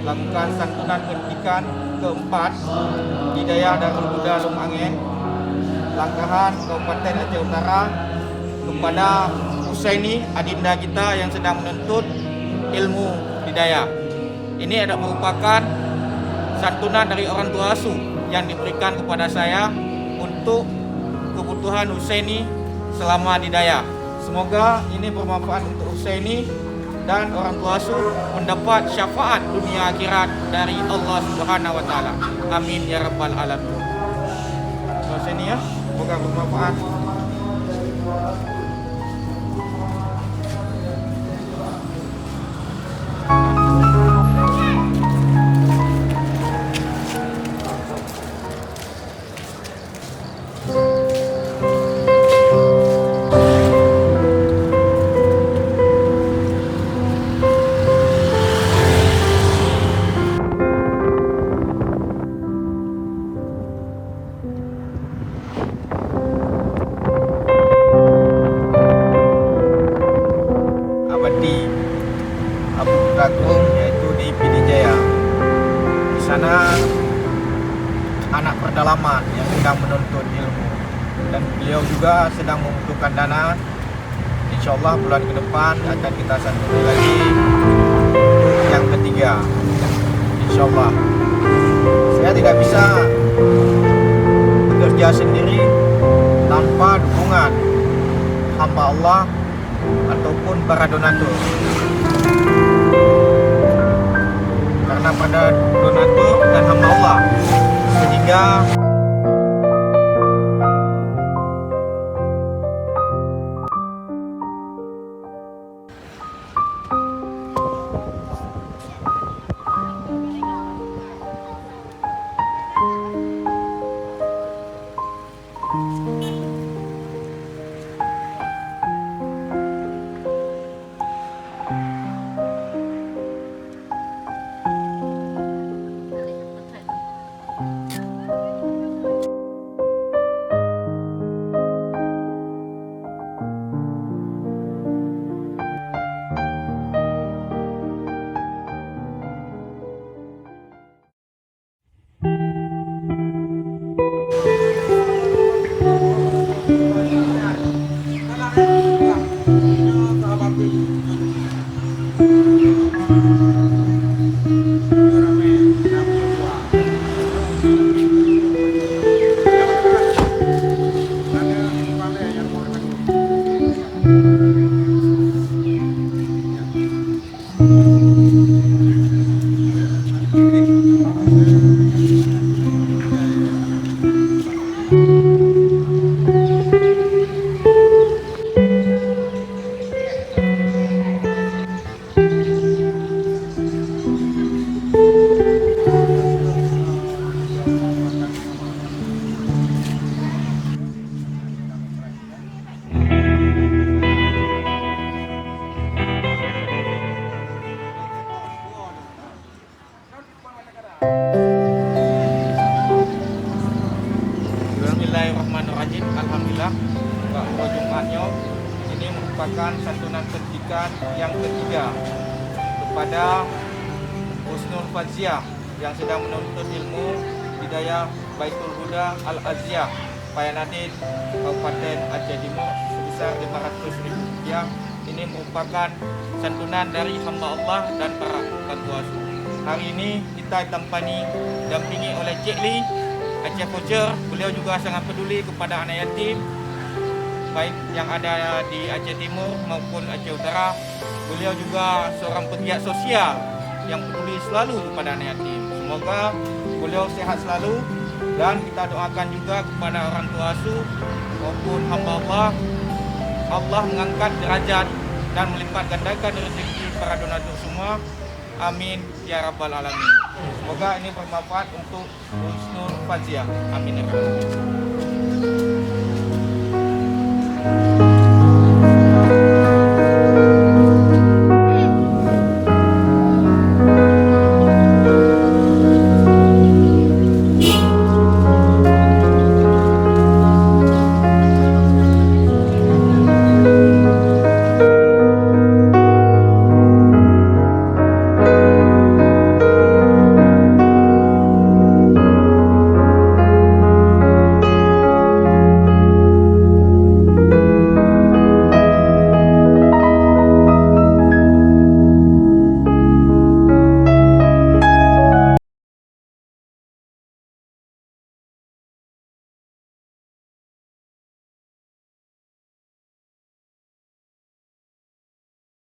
Lakukan santunan pendidikan keempat di Daya Darul Huda Lumangen, Langkahan, Kabupaten Aceh Utara, kepada Husaini, adinda kita yang sedang menuntut ilmu hidayah. Ini adalah merupakan santunan dari orang tua asuh yang diberikan kepada saya untuk kebutuhan Husaini selama di Daya. Semoga ini bermanfaat untuk Husaini dan orang tua asuh mendapat syafaat dunia akhirat dari Allah Subhanahu wa taala. Amin ya rabbal alamin. Husaini ya, semoga bermanfaat. Abu Agung, yaitu di Pidijaya. Di sana anak perdalaman yang sedang menuntut ilmu, dan beliau juga sedang membutuhkan dana. Insya Allah bulan ke depan akan kita santuni lagi yang ketiga. Insya Allah. Saya tidak bisa bekerja sendiri tanpa dukungan hamba Allah ataupun para donatur. Karena pada donatur dan hamba Allah, sehingga kepada Husnul Faziah yang sedang menuntut ilmu Hidayah Baitul Huda Al-Aziyah Payanadin Kabupaten Aceh Timur sebesar Rp500.000. Ini merupakan santunan dari hamba Allah dan para bantu asuh. Hari ini kita dampingi oleh Cik Lee Aceh Voucher. Beliau juga sangat peduli kepada anak yatim baik yang ada di Aceh Timur maupun Aceh Utara. Beliau juga seorang pegiat sosial yang peduli selalu kepada anak yatim. Semoga beliau sehat selalu dan kita doakan juga kepada orang tua asuh maupun hamba Allah. Allah mengangkat derajat dan melipat gandakan rezeki para donatur semua. Amin ya rabbal alamin. Semoga ini bermanfaat untuk Husnul Faziah. Amin ya rabbal alamin.